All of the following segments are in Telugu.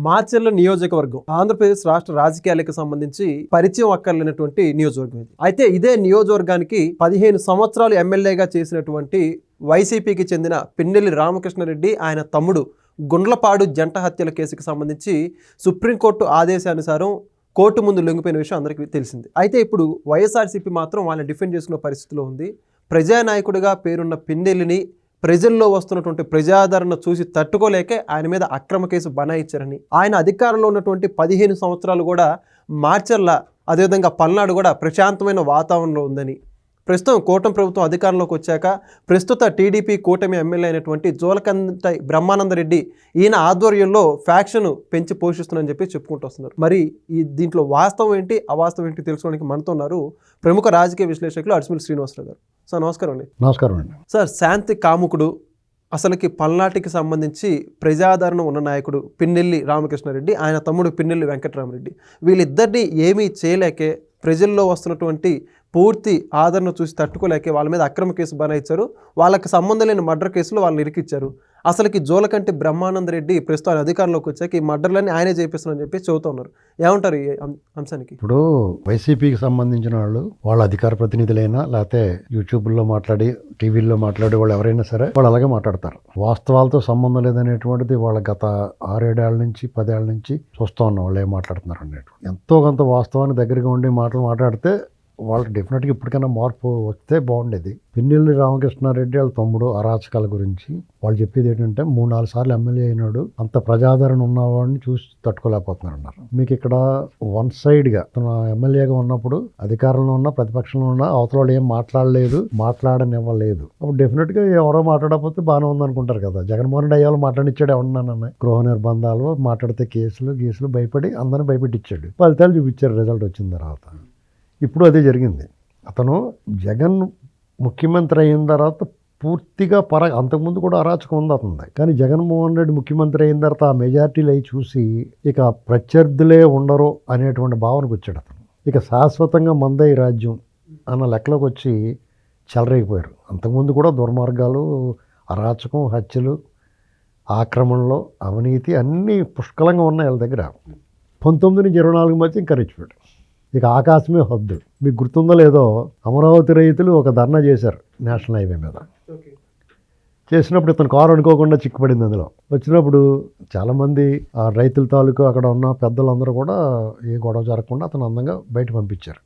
మాచర్ల నియోజకవర్గం ఆంధ్రప్రదేశ్ రాష్ట్ర రాజకీయాలకు సంబంధించి పరిచయం అక్కర్లేనటువంటి నియోజకవర్గం ఇది. అయితే ఇదే నియోజకవర్గానికి 15 సంవత్సరాలు ఎమ్మెల్యేగా చేసినటువంటి వైసీపీకి చెందిన పిన్నెల్లి రామకృష్ణారెడ్డి ఆయన తమ్ముడు గుండ్లపాడు జంట హత్యల కేసుకు సంబంధించి సుప్రీంకోర్టు ఆదేశానుసారం కోర్టు ముందు లొంగిపోయిన విషయం అందరికీ తెలిసింది. అయితే ఇప్పుడు వైఎస్ఆర్సీపీ మాత్రం వాళ్ళని డిఫెండ్ చేసుకునే పరిస్థితిలో ఉంది. ప్రజానాయకుడిగా పేరున్న పిన్నెల్లిని ప్రజల్లో వస్తున్నటువంటి ప్రజాదరణ చూసి తట్టుకోలేకే ఆయన మీద అక్రమ కేసు బనాయించారని, ఆయన అధికారంలో ఉన్నటువంటి 15 సంవత్సరాలు కూడా మాచర్ల అదేవిధంగా పల్నాడు కూడా ప్రశాంతమైన వాతావరణంలో ఉందని, ప్రస్తుతం కూటమి ప్రభుత్వం అధికారంలోకి వచ్చాక ప్రస్తుత టీడీపీ కూటమి ఎమ్మెల్యే అయినటువంటి జోలకంటి బ్రహ్మానందరెడ్డి ఈయన ఆధ్వర్యంలో ఫ్యాక్షన్ పెంచి పోషిస్తున్నారని చెప్పి చెప్పుకుంటూ వస్తున్నారు. మరి దీంట్లో వాస్తవం ఏంటి అవాస్తవం ఏంటి తెలుసుకోవడానికి మనతో ఉన్నారు ప్రముఖ రాజకీయ విశ్లేషకులు అడిసిమిల్లి శ్రీనివాసరావు గారు. సార్ నమస్కారం అండి. నమస్కారం అండి. సార్, శాంతి కాముకుడు, అసలుకి పల్నాటికి సంబంధించి ప్రజాదరణ ఉన్న నాయకుడు పిన్నెల్లి రామకృష్ణారెడ్డి, ఆయన తమ్ముడు పిన్నెల్లి వెంకటరామరెడ్డి, వీళ్ళిద్దరిని ఏమీ చేయలేకే ప్రజల్లో వస్తున్నటువంటి పూర్తి ఆదరణ చూసి తట్టుకోలేకే వాళ్ళ మీద అక్రమ కేసు బనాయించారు. వాళ్ళకి సంబంధం లేని మర్డర్ కేసులో వాళ్ళని ఇరికిచ్చారు. అసలుకి జోలకంటి బ్రహ్మానందరెడ్డి ప్రస్తుతం అధికారంలోకి వచ్చాక ఈ మర్డర్లన్నీ ఆయనే చేపిస్తున్నారని చెప్పి చెబుతూ ఉన్నారు. ఏమంటారు ఈ అంశానికి? ఇప్పుడు వైసీపీకి సంబంధించిన వాళ్ళ అధికార ప్రతినిధులైనా లేకపోతే యూట్యూబ్లో మాట్లాడి టీవీల్లో మాట్లాడే వాళ్ళు ఎవరైనా సరే వాళ్ళు అలాగే మాట్లాడతారు. వాస్తవాలతో సంబంధం లేదనేటువంటిది వాళ్ళ గత 6-7 ఏళ్ల నుంచి 10 ఏళ్ల నుంచి చూస్తూ ఉన్నాం. వాళ్ళు ఏం మాట్లాడుతున్నారు అనేటువంటి ఎంతో కొంత వాస్తవానికి దగ్గరగా ఉండి మాట్లాడితే వాళ్ళకి డెఫినెట్గా ఇప్పటికైనా మార్పు వస్తే బాగుండేది. పిన్నెల్లి రామకృష్ణారెడ్డి వాళ్ళ తమ్ముడు అరాచకాల గురించి వాళ్ళు చెప్పేది ఏంటంటే 3-4 సార్లు ఎమ్మెల్యే అయినాడు, అంత ప్రజాదరణ ఉన్నవాడిని చూసి తట్టుకోలేకపోతున్నారు అన్నారు. మీకు ఇక్కడ వన్ సైడ్గా తన ఎమ్మెల్యేగా ఉన్నప్పుడు అధికారంలో ఉన్న ప్రతిపక్షంలో ఉన్న అవతల వాళ్ళు ఏం మాట్లాడనివ్వలేదు. అప్పుడు డెఫినెట్గా ఎవరో మాట్లాడకపోతే బాగానే ఉందనుకుంటారు కదా. జగన్మోహన్ రెడ్డి అయ్యాలు మాట్లాడిచ్చాడు ఎవరన్నా, గృహ నిర్బంధాలు మాట్లాడితే కేసులు భయపడి అందరిని భయపెట్టించాడు. ఫలితాలు చూపించారు రిజల్ట్ వచ్చిన తర్వాత. ఇప్పుడు అదే జరిగింది. అతను జగన్ ముఖ్యమంత్రి అయిన తర్వాత పూర్తిగా అంతకుముందు కూడా అరాచకం ఉంది అతనిది. కానీ జగన్మోహన్ రెడ్డి ముఖ్యమంత్రి అయిన తర్వాత ఆ మెజార్టీలు అవి చూసి ఇక ప్రత్యర్థులే ఉండరు అనేటువంటి భావనకు వచ్చాడు అతను. ఇక శాశ్వతంగా మందై రాజ్యం అన్న లెక్కలోకి వచ్చి చెలరేగిపోయారు. అంతకుముందు కూడా దుర్మార్గాలు, అరాచకం, హత్యలు, ఆక్రమణలు, అవినీతి అన్నీ పుష్కలంగా ఉన్నాయి వాళ్ళ దగ్గర. 19 నుంచి 24 మధ్య ఇంకా రెచ్చిపోయాడు. ఇక ఆకాశమే హద్దు. మీకు గుర్తుందో లేదో, అమరావతి రైతులు ఒక ధర్నా చేశారు నేషనల్ హైవే మీద. చేసినప్పుడు ఇతను కారు అనుకోకుండా చిక్కుపడింది. అందులో వచ్చినప్పుడు చాలామంది ఆ రైతుల తాలూకు అక్కడ ఉన్న పెద్దలందరూ కూడా ఏ గొడవ జరగకుండా అతను అందంగా బయట పంపించారు.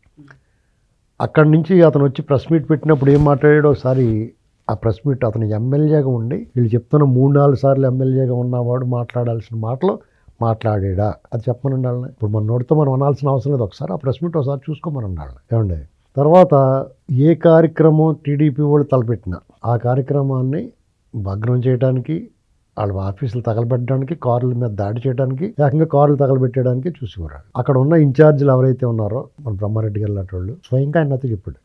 అక్కడి నుంచి అతను వచ్చి ప్రెస్ మీట్ పెట్టినప్పుడు ఏం మాట్లాడాడో ఒకసారి ఆ ప్రెస్ మీట్ అతను ఎమ్మెల్యేగా ఉండి వీళ్ళు చెప్తున్న 3-4 సార్లు ఎమ్మెల్యేగా ఉన్నవాడు మాట్లాడాల్సిన మాటలు మాట్లాడా అది చెప్పమని ఉండాలని. ఇప్పుడు మన నోటితో మనం అనాల్సిన అవసరం లేదు. ఒకసారి ఆ ప్రెస్ మీట్ ఒకసారి చూసుకోమని ఉండాలి. ఏమండి, తర్వాత ఏ కార్యక్రమం టీడీపీ వాళ్ళు తలపెట్టినా ఆ కార్యక్రమాన్ని భగ్నం చేయడానికి, వాళ్ళ ఆఫీసులు తగలబెట్టడానికి, కార్ల మీద దాడి చేయడానికి, ఏకంగా కార్లు తగలబెట్టడానికి చూసేవారు. అక్కడ ఉన్న ఇన్ఛార్జీలు ఎవరైతే ఉన్నారో మన బ్రహ్మారెడ్డి గారు లాంటి వాళ్ళు స్వయంగా ఆయనతో చెప్పాడు,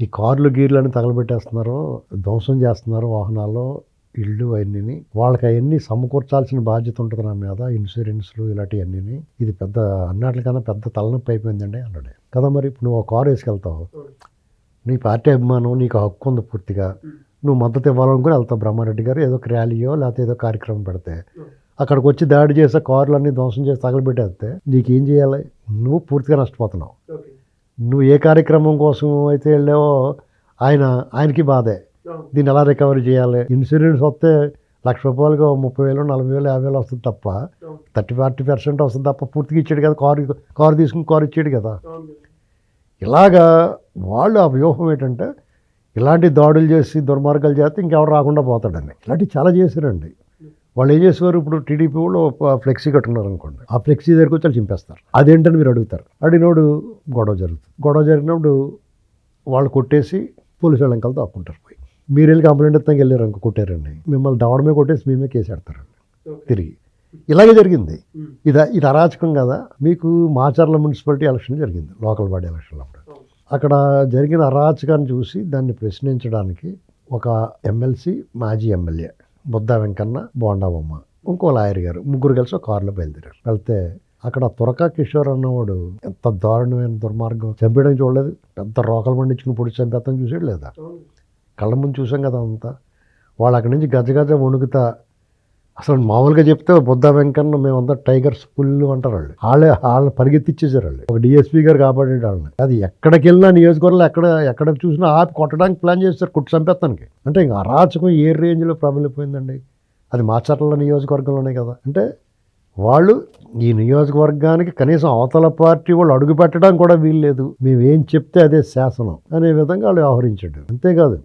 ఈ కార్లు గీర్లని తగలబెట్టేస్తున్నారు, ధ్వంసం చేస్తున్నారు వాహనాల్లో, ఇళ్ళు అవన్నీ, వాళ్ళకి అవన్నీ సమకూర్చాల్సిన బాధ్యత ఉంటుంది నా మీద, ఇన్సూరెన్స్లు ఇలాంటివన్నీ. ఇది పెద్ద అన్నట్లకన్నా పెద్ద తలనొప్పి అయిపోయిందండి అన్నాడు కదా. మరి ఇప్పుడు నువ్వు కారు వేసుకెళ్తావు, నీ పార్టీ అభిమానం, నీకు హక్కు ఉంది పూర్తిగా, నువ్వు మద్దతు ఇవ్వాలనుకుని వెళ్తావు. బ్రహ్మారెడ్డి గారు ఏదో ర్యాలీయో లేకపోతే ఏదో కార్యక్రమం పెడితే అక్కడికి వచ్చి దాడి చేసే కార్లన్నీ ధ్వంసం చేసి తగలబెట్టేస్తే నీకేం చేయాలి? నువ్వు పూర్తిగా నష్టపోతున్నావు. నువ్వు ఏ కార్యక్రమం కోసం అయితే వెళ్ళావో ఆయనకి బాధే. దీన్ని ఎలా రికవరీ చేయాలి? ఇన్సూరెన్స్ వస్తే ₹1,00,000 30,000, 40,000, 50,000 వస్తుంది తప్ప 30-40% వస్తుంది తప్ప పూర్తిగా ఇచ్చాడు కదా. కారు తీసుకుని కారు ఇచ్చాడు కదా. ఇలాగా వాళ్ళు ఆ వ్యూహం ఏంటంటే ఇలాంటి దాడులు చేసి దుర్మార్గాలు చేస్తే ఇంకెవరు రాకుండా పోతాడని ఇలాంటివి చాలా చేశారండి. వాళ్ళు ఏం చేసేవారు, ఇప్పుడు టీడీపీ వాళ్ళు ఫ్లెక్సీ కట్టుకున్నారు అనుకోండి, ఆ ఫ్లెక్సీ దగ్గరికి వచ్చి చింపేస్తారు. అదేంటని మీరు అడుగుతారు. అడిగినోడు గొడవ జరుగుతుంది. గొడవ జరిగినప్పుడు వాళ్ళు కొట్టేసి పోలీసు వాళ్ళ అంకలతో ఆపుకుంటారు. పోయి మీరు వెళ్ళి కంప్లైంట్ ఇస్తానికి వెళ్ళారు అనుకో, కొట్టారండి, మిమ్మల్ని దవడమే కొట్టేసి మేమే కేసేడతారండి తిరిగి. ఇలాగే జరిగింది. ఇది అరాచకం కదా. మీకు మాచర్ల మున్సిపాలిటీ ఎలక్షన్ జరిగింది, లోకల్ బాడీ ఎలక్షన్లో. అక్కడ జరిగిన అరాచకాన్ని చూసి దాన్ని ప్రశ్నించడానికి ఒక ఎమ్మెల్సీ, మాజీ ఎమ్మెల్యే బుద్ధా వెంకన్న, బోండాబొమ్మ, ఇంకో లాయర్ గారు, ముగ్గురు కలిసి ఒక కారులో బయలుదేరారు. వెళ్తే అక్కడ తురకా కిషోర్ అన్నవాడు ఎంత దారుణమైన దుర్మార్గం, చంపేయడం చూడలేదు, పెద్ద రోకలు పండించుకుని పొడి చంపేస్తాం చూసాడు లేదా, కళ్ళ ముందు చూసాం కదా అంతా. వాళ్ళు అక్కడి నుంచి గజ వణుకుతా అసలు మామూలుగా చెప్తే బుద్ధ వెంకన్న మేమంతా టైగర్స్ పుల్లు అంటారు వాళ్ళు పరిగెత్తిచ్చేసారు వాళ్ళు. ఒక డిఎస్పీ గారు కాపాడే వాళ్ళని. అది ఎక్కడికి వెళ్ళినా నియోజకవర్గంలో ఎక్కడ చూసినా ఆపి కొట్టడానికి ప్లాన్ చేస్తారు, కుట్టి చంపేస్తానికి. అంటే ఇంకా అరాచకం ఏ రేంజ్లో ప్రబలిపోయిందండి. అది మాచర్ల నియోజకవర్గంలోనే కదా. అంటే వాళ్ళు ఈ నియోజకవర్గానికి కనీసం అవతల పార్టీ వాళ్ళు అడుగు పెట్టడానికి కూడా వీల్లేదు, మేమేం చెప్తే అదే శాసనం అనే విధంగా వాళ్ళు వ్యవహరించాడు. అంతేకాదు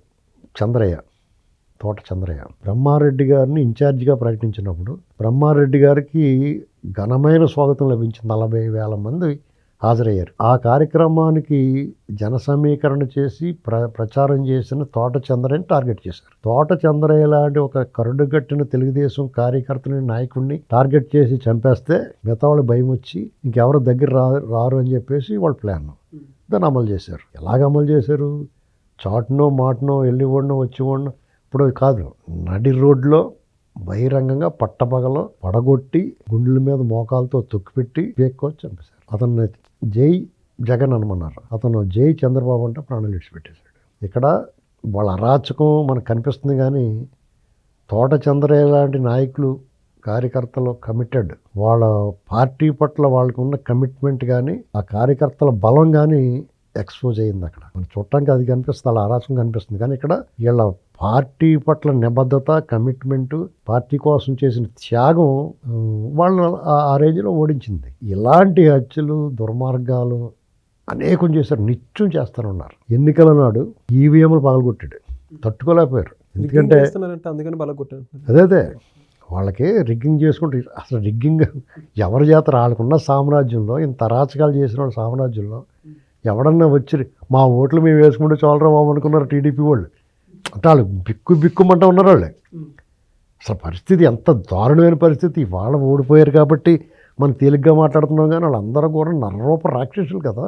తోట చంద్రయ్య బ్రహ్మారెడ్డి గారిని ఇన్ఛార్జిగా ప్రకటించినప్పుడు బ్రహ్మారెడ్డి గారికి ఘనమైన స్వాగతం లభించింది. 40,000 మంది హాజరయ్యారు. ఆ కార్యక్రమానికి జన సమీకరణ చేసి ప్రచారం చేసిన తోట చంద్రయ్యని టార్గెట్ చేశారు. తోట చంద్రయ్య లాంటి ఒక కరుడుగట్టిన తెలుగుదేశం కార్యకర్తని, నాయకుడిని టార్గెట్ చేసి చంపేస్తే మిగతా వాళ్ళు భయం వచ్చి ఇంకెవరు దగ్గర రారు అని చెప్పేసి వాళ్ళ ప్లాన్. దాన్ని అమలు చేశారు. ఎలాగ అమలు చేశారు? చాటునో మాటనో వెళ్ళి ఓడినో వచ్చి ఓడినో ఇప్పుడు కాదు, నడి రోడ్లో బహిరంగంగా పట్టపగలో పడగొట్టి గుండెల మీద మోకాలతో తొక్కిపెట్టి పేక్కొచ్చి చంపేశారు. అతన్ని జై జగన్ అనమన్నారు. అతను జై చంద్రబాబు అంటే ప్రాణాలు విడిచిపెట్టేశాడు. ఇక్కడ వాళ్ళ అరాచకం మనకు కనిపిస్తుంది. కానీ తోట చంద్రయ్య లాంటి నాయకులు, కార్యకర్తలు కమిటెడ్, వాళ్ళ పార్టీ పట్ల వాళ్ళకు ఉన్న కమిట్మెంట్ కానీ ఆ కార్యకర్తల బలం కానీ ఎక్స్పోజ్ అయ్యింది. అక్కడ మన చూడటానికి అది కనిపిస్తుంది, అలా అరాచకం కనిపిస్తుంది. కానీ ఇక్కడ వీళ్ళ పార్టీ పట్ల నిబద్ధత, కమిట్మెంటు, పార్టీ కోసం చేసిన త్యాగం వాళ్ళని ఆ రేంజ్లో ఓడించింది. ఇలాంటి హత్యలు, దుర్మార్గాలు అనేకం చేశారు, నిత్యం చేస్తూనే ఉన్నారు. ఎన్నికల నాడు ఈవీఎంలు పగలగొట్టాడు, తట్టుకోలేకపోయారు. ఎందుకంటే అదే వాళ్ళకి రిగ్గింగ్ చేసుకుంటే, అసలు రిగ్గింగ్ ఎవరి చేత వాళ్ళకున్న సామ్రాజ్యంలో, ఇంత అరాచకాలు చేసిన వాళ్ళ సామ్రాజ్యంలో ఎవడన్నా వచ్చి మా ఓట్లు మేము వేసుకుంటే చాలరా బాబు అనుకున్నారు టీడీపీ వాళ్ళు. అంటే వాళ్ళు బిక్కుమంటూ ఉన్నారు వాళ్ళు. అసలు పరిస్థితి ఎంత దారుణమైన పరిస్థితి. వాళ్ళు ఓడిపోయారు కాబట్టి మనం తేలిగ్గా మాట్లాడుతున్నాం. కానీ వాళ్ళందరూ కూడా నరరూప రాక్షసులు కదా.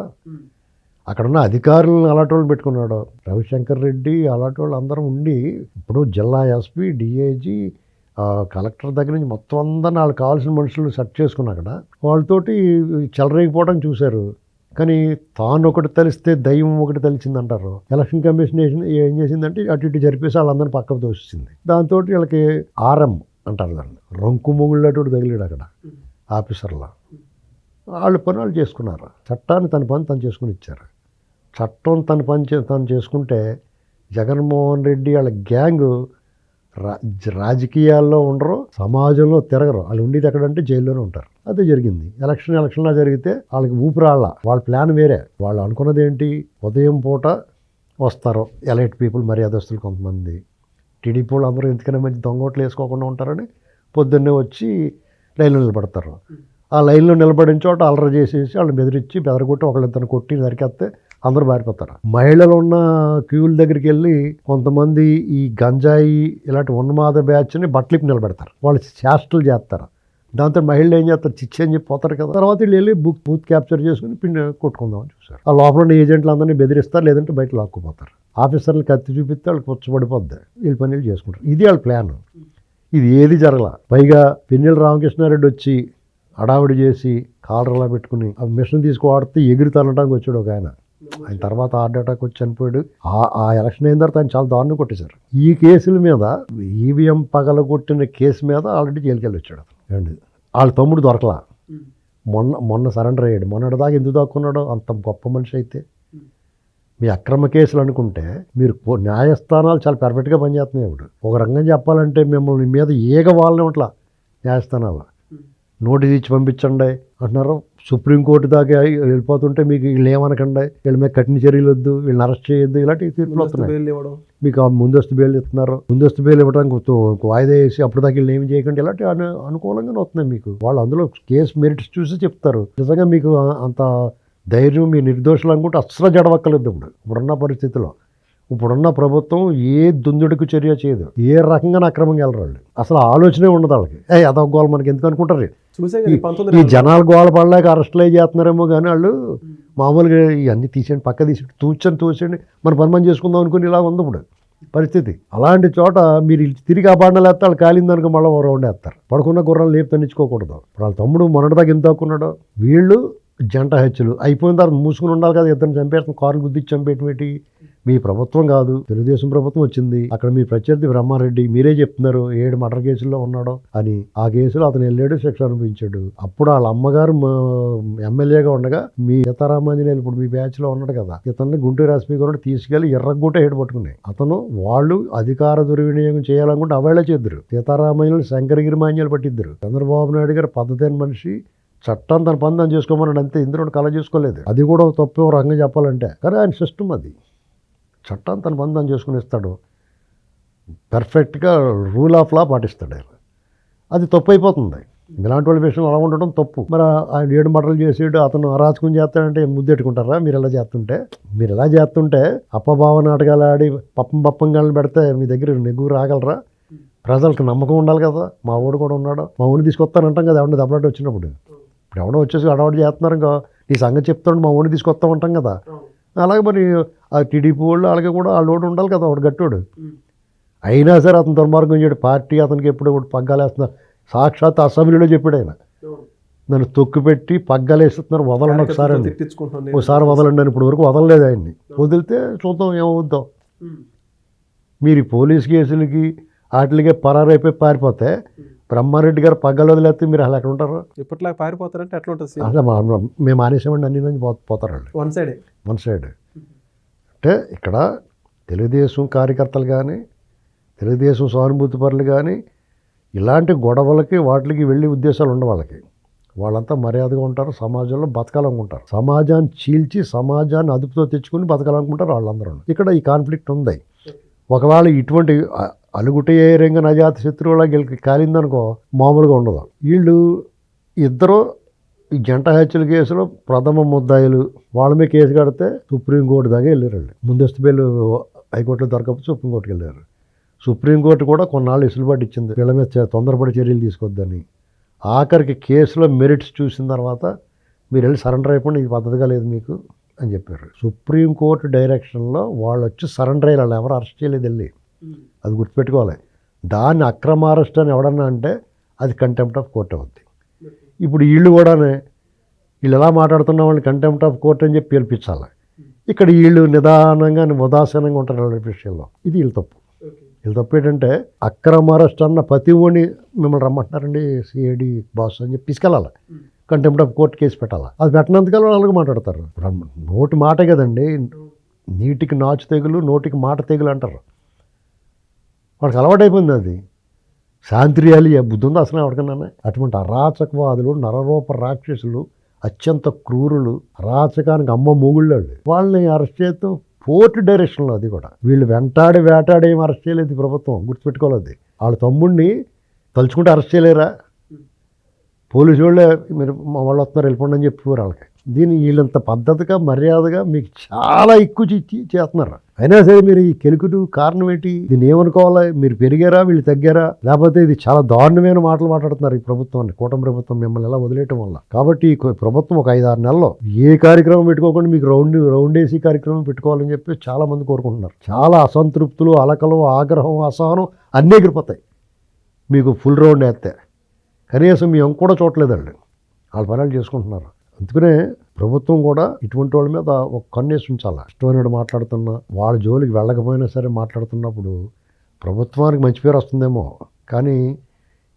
అక్కడున్న అధికారులను అలాంటి వాళ్ళు పెట్టుకున్నాడు రవిశంకర్ రెడ్డి, అలాంటి వాళ్ళు అందరం ఉండి ఇప్పుడు జిల్లా ఎస్పీ, డిఐజీ, కలెక్టర్ దగ్గర నుంచి మొత్తం అందరిని వాళ్ళకి కావాల్సిన మనుషులు సెట్ చేసుకున్నా అక్కడ వాళ్ళతోటి చెలరేగిపోవడం చూశారు. కానీ తాను ఒకటి తెలిస్తే దయ్యం ఒకటి తెలిసిందంటారు. ఎలక్షన్ కమిషన్ ఏం చేసిందంటే అటు ఇటు జరిపేసి వాళ్ళందరినీ పక్కకు తోసింది. దాంతో వీళ్ళకి ఆర్ఎం అంటారు దాన్ని, రంకు మొగుళ్ళటు తగిలాడు అక్కడ ఆఫీసర్లా. వాళ్ళు పని వాళ్ళు చేసుకున్నారు. చట్టాన్ని తన పని తను చేసుకుని ఇచ్చారు. చట్టం తన పని తను చేసుకుంటే జగన్మోహన్ రెడ్డి వాళ్ళ గ్యాంగ్ రాజకీయాల్లో ఉండరు, సమాజంలో తిరగరు. వాళ్ళు ఉండేది ఎక్కడంటే జైల్లోనే ఉంటారు. అదే జరిగింది. ఎలక్షన్లా జరిగితే వాళ్ళకి ఊపిరాళ్ళ. వాళ్ళ ప్లాన్ వేరే. వాళ్ళు అనుకున్నది ఏంటి? ఉదయం పూట వస్తారు ఎలైట్ పీపుల్, మర్యాదస్తులు కొంతమంది. టీడీపీ వాళ్ళు అందరూ ఎందుకనే మంచి దొంగోట్లు వేసుకోకుండా ఉంటారని పొద్దున్నే వచ్చి లైన్లో నిలబడతారు. ఆ లైన్లో నిలబడిన చోట అల్లరి చేసేసి వాళ్ళు బెదిరించి బెదరగొట్టి ఒకళ్ళిద్దరిని కొట్టి నరికేస్తే అందరూ బారిపోతారు. మహిళలు ఉన్న క్యూల దగ్గరికి వెళ్ళి కొంతమంది ఈ గంజాయి ఇలాంటి ఉన్మాద బ్యాచ్ని బట్టలిపి నిలబెడతారు. వాళ్ళు చేష్టలు చేస్తారు. దాంతో మహిళలు ఏం చేస్తారు? చిచ్చి అని చెప్పి పోతారు కదా. తర్వాత వీళ్ళు వెళ్ళి బూత్ క్యాప్చర్ చేసుకుని పిండి కొట్టుకుందామని చూస్తారు. ఆ లోపల ఉన్న ఏజెంట్లు అందరినీ బెదిరిస్తారు, లేదంటే బయట లాక్కుపోతారు. ఆఫీసర్లు కత్తి చూపిస్తే వాళ్ళకి పుచ్చబడిపోద్ది, వీళ్ళ పనులు చేసుకుంటారు. ఇది వాళ్ళ ప్లాన్. ఇది ఏది జరగల. పైగా పిన్నెల రామకృష్ణారెడ్డి వచ్చి అడావిడి చేసి కాలర్లా పెట్టుకుని ఆ మిషన్ తీసుకువాడితే ఎగిరి తనడానికి వచ్చాడు ఒక ఆయన. ఆయన తర్వాత హార్ట్ అటాక్ వచ్చి చనిపోయాడు. ఆ ఎలక్షన్ అయిన తర్వాత ఆయన చాలా దారుణం కొట్టేశారు. ఈ కేసుల మీద, ఈవీఎం పగలగొట్టిన కేసు మీద ఆల్రెడీ జైలుకి వెళ్ళి వచ్చాడు. వాళ్ళ తమ్ముడు దొరకలా. మొన్న సరెండర్ అయ్యాడు. మొన్నటిదాకా ఎందుకు దాక్కున్నాడో? అంత గొప్ప మనిషి అయితే. మీ అక్రమ కేసులు అనుకుంటే మీరు న్యాయస్థానాలు చాలా పర్ఫెక్ట్గా పనిచేస్తున్నాయి. ఇప్పుడు ఒక రంగం చెప్పాలంటే మిమ్మల్ని మీద ఏగ వాళ్ళని అట్లా న్యాయస్థానాలు నోటీస్ ఇచ్చి పంపించండి అంటున్నారు. సుప్రీంకోర్టు దాకా వెళ్ళిపోతుంటే మీకు వీళ్ళు ఏమనకండి, వీళ్ళ మీద కఠిన చర్యలు వద్దు, వీళ్ళని అరెస్ట్ చేయొద్దు, ఇలాంటి తీర్పులు వస్తున్నాయి. మీకు ముందస్తు బెయిల్ ఇస్తున్నారు. ముందస్తు బెయిల్ ఇవ్వడానికి వాయిదా వేసి అప్పుడు దాకా వీళ్ళు ఏమి చేయకండి, ఇలాంటి అనుకూలంగానే వస్తున్నాయి మీకు. వాళ్ళు అందులో కేసు మెరిట్స్ చూసి చెప్తారు. నిజంగా మీకు అంత ధైర్యం, మీ నిర్దోషులు అనుకుంటే అస్సలు జడవక్కలేదు. ఇప్పుడున్న పరిస్థితిలో ఇప్పుడున్న ప్రభుత్వం ఏ దుందుడికి చర్య చేయదు. ఏ రకంగా అక్రమంగా వెళ్ళరు వాళ్ళు. అసలు ఆలోచనే ఉండదు వాళ్ళకి. అదొక గోల మనకి ఎందుకు అనుకుంటారు? ఈ జనాలు గోల పడలేక అరెస్టులు చేస్తున్నారేమో. కానీ వాళ్ళు మామూలుగా ఇవన్నీ తీసేయండి, పక్క తీసేయండి, తూచండి, మన పని చేసుకుందాం అనుకుని ఇలా ఉంది ఇప్పుడు పరిస్థితి. అలాంటి చోట మీరు తిరిగి ఆ బాండలు వేస్తే వాళ్ళు కాలిందనుకో మళ్ళీ రౌండ్ వేస్తారు. పడుకున్న గుర్రాలు లేపు తన్నించుకోకూడదు. ఇప్పుడు వాళ్ళ తమ్ముడు మొన్నటిదాకా ఎంత దాక్కున్నాడో. వీళ్ళు జంట హత్యలు అయిపోయిన తర్వాత మూసుకుని ఉండాలి కదా. ఇద్దరిని చంపేస్తాం, కారు గుద్దిచ్చి చంపేటి మీ ప్రభుత్వం కాదు, తెలుగుదేశం ప్రభుత్వం వచ్చింది, అక్కడ మీ ప్రత్యర్థి బ్రహ్మారెడ్డి మీరే చెప్తున్నారు 7 మర్డర్ కేసుల్లో ఉన్నాడు అని. ఆ కేసులో అతను వెళ్ళాడు, శిక్ష అనిపించాడు. అప్పుడు వాళ్ళ అమ్మగారు ఎమ్మెల్యేగా ఉండగా మీ సీతారామాంజనేయులు ఇప్పుడు మీ బ్యాచ్ లో ఉన్నాడు కదా, ఇతన్ని గుంటూరు ఎస్పీ కూడా తీసుకెళ్లి ఎర్రగుంట హేడు పట్టుకున్నాయి. అతను వాళ్ళు అధికార దుర్వినియోగం చేయాలనుకుంటే అవేళ చేద్దరు. సీతారామాంజనేయులు శంకరగిరి మాన్యాలు పట్టిద్దరు. చంద్రబాబు నాయుడు గారు పద్ధతి అయిన మనిషి, చట్టం తన పని తను చేసుకోమన్నాడు అంతే. ఇందులో కళ చేసుకోలేదు. అది కూడా తప్పే రంగం చెప్పాలంటే. కానీ ఆయన సిస్టమ్ అది. చట్టం తన పని తను చేసుకుని ఇస్తాడు. పర్ఫెక్ట్గా రూల్ ఆఫ్ లా పాటిస్తాడు ఆయన. అది తప్పు అయిపోతుంది. ఇలాంటి వాళ్ళ విషయం అలా ఉండడం తప్పు. మరి ఆయన 7 మర్డర్లు చేసాడు, అతను అరాచకం చేస్తాడంటే ముద్దెట్టుకుంటారా మీరు ఎలా చేస్తుంటే? మీరు ఎలా చేస్తుంటే అప్పభావ నాటకాలు ఆడి పప్పంగాళ్ళని పెడితే మీ దగ్గర నెగ్గు రాగలరా? ప్రజలకు నమ్మకం ఉండాలి కదా. మా ఊడు కూడా ఉన్నాడు, మా ఊడిని తీసుకొస్తానంటాం కదా ఎవరిని దెబ్బలాట వచ్చినప్పుడు. ఇప్పుడు ఎవడో వచ్చేసి అడవాడు చేస్తున్నారు ఇంకా, నీ సంగతి చెప్తాడు మా ఊడిని తీసుకొస్తామంటాం కదా. అలాగే మరి ఆ టీడీపీ వాళ్ళు అలాగే కూడా వాళ్ళు ఓటు ఉండాలి కదా, వాడు గట్టోడు. అయినా సరే అతను దుర్మార్గం చేయడు. పార్టీ అతనికి ఎప్పుడు పగ్గాలేస్తున్నారు. సాక్షాత్ అసెంబ్లీలో చెప్పాడు ఆయన, నన్ను తొక్కు పెట్టి పగ్గాలేస్తున్నారు, వదలండి ఒకసారి అండి, ఒకసారి వదలండి అని. ఇప్పుడు వరకు వదలలేదు ఆయన్ని. వదిలితే చూద్దాం ఏమవుద్దాం. మీరు పోలీస్ కేసులకి వాటికి పరారైపోయి పారిపోతే బ్రహ్మారెడ్డి గారు పగ్గాలు వదిలేస్తే మీరు అసలు ఎక్కడ ఉంటారు? ఇప్పట్లో పారిపోతారంటే ఎట్లా ఉంటుంది? అసలు మేము ఆనేసామండి అన్ని నుంచి పోతారు వాళ్ళు. వన్ సైడ్ అంటే ఇక్కడ తెలుగుదేశం కార్యకర్తలు కానీ, తెలుగుదేశం సానుభూతి పరులు కానీ ఇలాంటి గొడవలకి వాటికి వెళ్ళే ఉద్దేశాలు ఉండే వాళ్ళంతా మర్యాదగా ఉంటారు, సమాజంలో బతకాలనుకుంటారు. సమాజాన్ని చీల్చి సమాజాన్ని అదుపుతో తెచ్చుకుని బతకాలనుకుంటారు వాళ్ళందరూ. ఇక్కడ ఈ కాన్ఫ్లిక్ట్ ఉంది. ఒకవేళ ఇటువంటి అలుగుటే రంగ నజాత శత్రువులా కాలిందనుకో మామూలుగా ఉండదు. వీళ్ళు ఇద్దరు ఈ జంట హత్యల కేసులో ప్రథమ ముద్దాయిలు. వాళ్ళ మీద కేసు కడితే సుప్రీంకోర్టు దాకా వెళ్ళారు వాళ్ళు. ముందస్తు బెయిల్ హైకోర్టులో దొరకకపోతే సుప్రీంకోర్టుకి వెళ్ళారు. సుప్రీంకోర్టు కూడా కొన్నాళ్ళు వెసులుబాటు ఇచ్చింది వీళ్ళ మీద తొందరపడి చర్యలు తీసుకొద్దని. ఆఖరికి కేసులో మెరిట్స్ చూసిన తర్వాత మీరు వెళ్ళి సరెండర్ అయిపోండి, ఇది పద్ధతిగా లేదు మీకు అని చెప్పారు. సుప్రీంకోర్టు డైరెక్షన్లో వాళ్ళు వచ్చి సరెండర్ అయ్యారు. ఎవరు అరెస్ట్ చేయలేదు వెళ్ళి. అది గుర్తుపెట్టుకోవాలి. దాన్ని అక్రమ అరెస్ట్ అని ఎవడన్నా అంటే అది కంటెంప్ట్ ఆఫ్ కోర్ట్ అవుద్ది. ఇప్పుడు వీళ్ళు కూడానే వీళ్ళు ఎలా మాట్లాడుతున్న వాళ్ళని కంటెంప్ట్ ఆఫ్ కోర్ట్ అని చెప్పి పిలిపించాలి. ఇక్కడ వీళ్ళు నిదానంగా ఉదాసీనంగా ఉంటారు వాళ్ళ విషయంలో. ఇది వీళ్ళు తప్పు. వీళ్ళు తప్పు ఏంటంటే అక్రమ అరెస్ట్ అన్న ప్రతి ఓని మిమ్మల్ని రమ్మంటున్నారండి సిఐడి బాస్ అని చెప్పి తీసుకెళ్ళాలి. కంటెంప్ట్ ఆఫ్ కోర్ట్ కేసు పెట్టాలి. అది పెట్టినందుకల్లా వాళ్ళకి మాట్లాడతారు. నోటి మాటే కదండి, నీటికి నాచు తెగులు, నోటికి మాట తెగులు అంటారు. వాడికి అలవాటైపోయింది అది. శాంతిరియాలి బుద్ధి ఉందా అసలు ఎవరికన్నా? అటువంటి అరాచకవాదులు, నరరూప రాక్షసులు, అత్యంత క్రూరులు, అరాచకానికి అమ్మ మూగుళ్ళాళ్ళు వాళ్ళని అరెస్ట్ చేస్తాం కోర్టు డైరెక్షన్లో. అది కూడా వీళ్ళు వేటాడి ఏం అరెస్ట్ చేయలేదు ప్రభుత్వం, గుర్తుపెట్టుకోలేదు. వాళ్ళ తమ్ముడిని తలుచుకుంటే అరెస్ట్ చేయలేరా? పోలీసు వాళ్ళే మీరు మా వాళ్ళు వస్తున్నారు వెళ్ళిపోండి అని చెప్పేవారు వాళ్ళకి. దీన్ని వీళ్ళంత పద్ధతిగా మర్యాదగా మీకు చాలా ఎక్కువ చేస్తున్నారు. అయినా సరే మీరు ఈ కెలుకుడు కారణం ఏంటి? దీన్ని ఏమనుకోవాలి? మీరు పెరిగారా, వీళ్ళు తగ్గారా? లేకపోతే ఇది చాలా దారుణమైన మాటలు మాట్లాడుతున్నారు ఈ ప్రభుత్వాన్ని, కూటమి ప్రభుత్వం మిమ్మల్ని ఎలా వదిలేయటం వల్ల. కాబట్టి ఈ ప్రభుత్వం ఒక 5-6 నెలల్లో ఏ కార్యక్రమం పెట్టుకోకుండా మీకు రౌండ్ వేసి కార్యక్రమం పెట్టుకోవాలని చెప్పి చాలా మంది కోరుకుంటున్నారు. చాలా అసంతృప్తులు, అలకలు, ఆగ్రహం, అసహనం అన్నీ ఎగిరిపోతాయి మీకు ఫుల్ రౌండ్ వేస్తే. కనీసం మీ అంక కూడా చూడలేదండి, వాళ్ళ పనులు చేసుకుంటున్నారు. అందుకనే ప్రభుత్వం కూడా ఇటువంటి వాళ్ళ మీద ఒక కన్నేసి ఉంచాలి. ఇష్టమైనడు మాట్లాడుతున్నా, వాళ్ళ జోలికి వెళ్ళకపోయినా సరే మాట్లాడుతున్నప్పుడు ప్రభుత్వానికి మంచి పేరు వస్తుందేమో, కానీ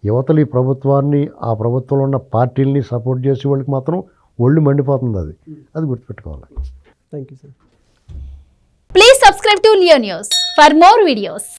యువతలు ఈ ప్రభుత్వాన్ని, ఆ ప్రభుత్వంలో ఉన్న పార్టీలని సపోర్ట్ చేసే వాళ్ళకి మాత్రం ఒళ్ళు మండిపోతుంది. అది గుర్తుపెట్టుకోవాలి. Thank you sir. Please subscribe to Leo news for more videos.